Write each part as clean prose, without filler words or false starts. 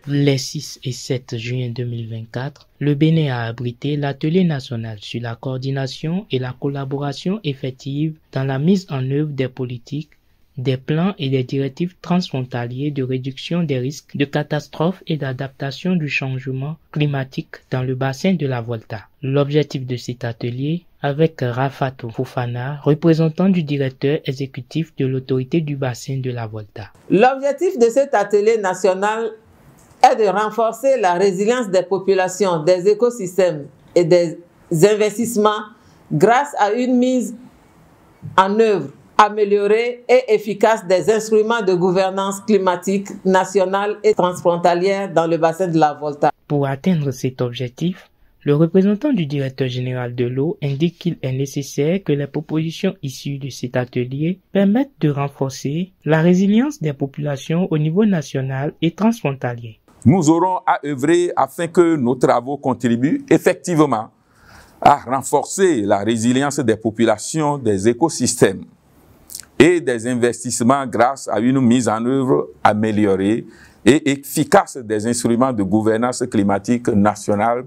Les 6 et 7 juin 2024, le Bénin a abrité l'atelier national sur la coordination et la collaboration effective dans la mise en œuvre des politiques, des plans et des directives transfrontaliers de réduction des risques de catastrophes et d'adaptation du changement climatique dans le bassin de la Volta. L'objectif de cet atelier, avec Rafatou Fofana, représentant du directeur exécutif de l'autorité du bassin de la Volta. L'objectif de cet atelier national est de renforcer la résilience des populations, des écosystèmes et des investissements grâce à une mise en œuvre améliorée et efficace des instruments de gouvernance climatique nationale et transfrontalière dans le bassin de la Volta. Pour atteindre cet objectif, le représentant du directeur général de l'eau indique qu'il est nécessaire que les propositions issues de cet atelier permettent de renforcer la résilience des populations au niveau national et transfrontalier. Nous aurons à œuvrer afin que nos travaux contribuent effectivement à renforcer la résilience des populations, des écosystèmes et des investissements grâce à une mise en œuvre améliorée et efficace des instruments de gouvernance climatique nationale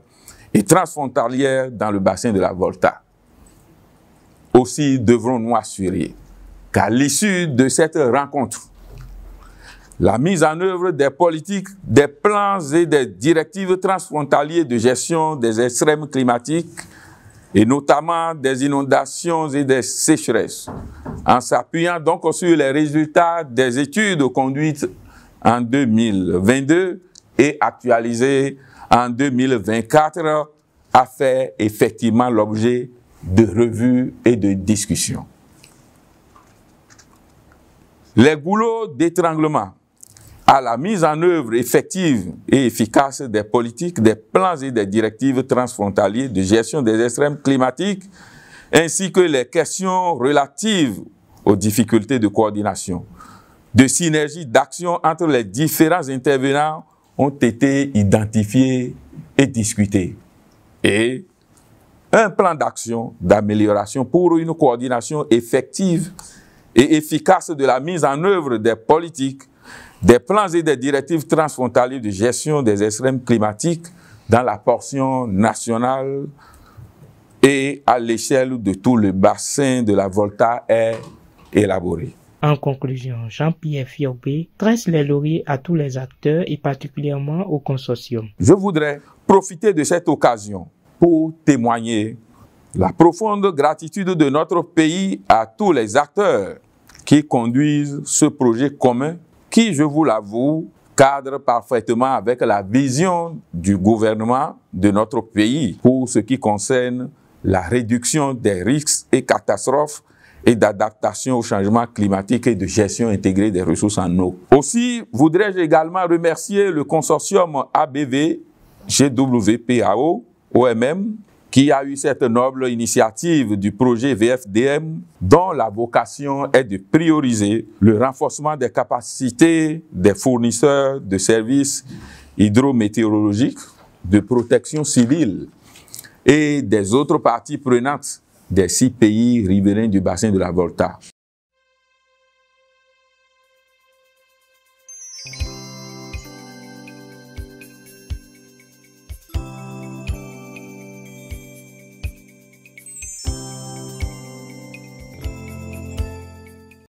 et transfrontalière dans le bassin de la Volta. Aussi devrons-nous assurer qu'à l'issue de cette rencontre, la mise en œuvre des politiques, des plans et des directives transfrontaliers de gestion des extrêmes climatiques et notamment des inondations et des sécheresses, en s'appuyant donc sur les résultats des études conduites en 2022 et actualisées en 2024, a fait effectivement l'objet de revues et de discussions. Les goulots d'étranglement à la mise en œuvre effective et efficace des politiques, des plans et des directives transfrontaliers de gestion des extrêmes climatiques, ainsi que les questions relatives aux difficultés de coordination, de synergie d'action entre les différents intervenants ont été identifiés et discutés. Et un plan d'action d'amélioration pour une coordination effective et efficace de la mise en œuvre des politiques, des plans et des directives transfrontaliers de gestion des extrêmes climatiques dans la portion nationale et à l'échelle de tout le bassin de la Volta est élaboré. En conclusion, Jean-Pierre Fiobé dresse les lauriers à tous les acteurs et particulièrement au consortium. Je voudrais profiter de cette occasion pour témoigner la profonde gratitude de notre pays à tous les acteurs qui conduisent ce projet commun qui, je vous l'avoue, cadre parfaitement avec la vision du gouvernement de notre pays pour ce qui concerne la réduction des risques et catastrophes et d'adaptation au changement climatique et de gestion intégrée des ressources en eau. Aussi, voudrais-je également remercier le consortium ABV, GWPAO, OMM, qui a eu cette noble initiative du projet VFDM dont la vocation est de prioriser le renforcement des capacités des fournisseurs de services hydrométéorologiques, de protection civile et des autres parties prenantes des 6 pays riverains du bassin de la Volta.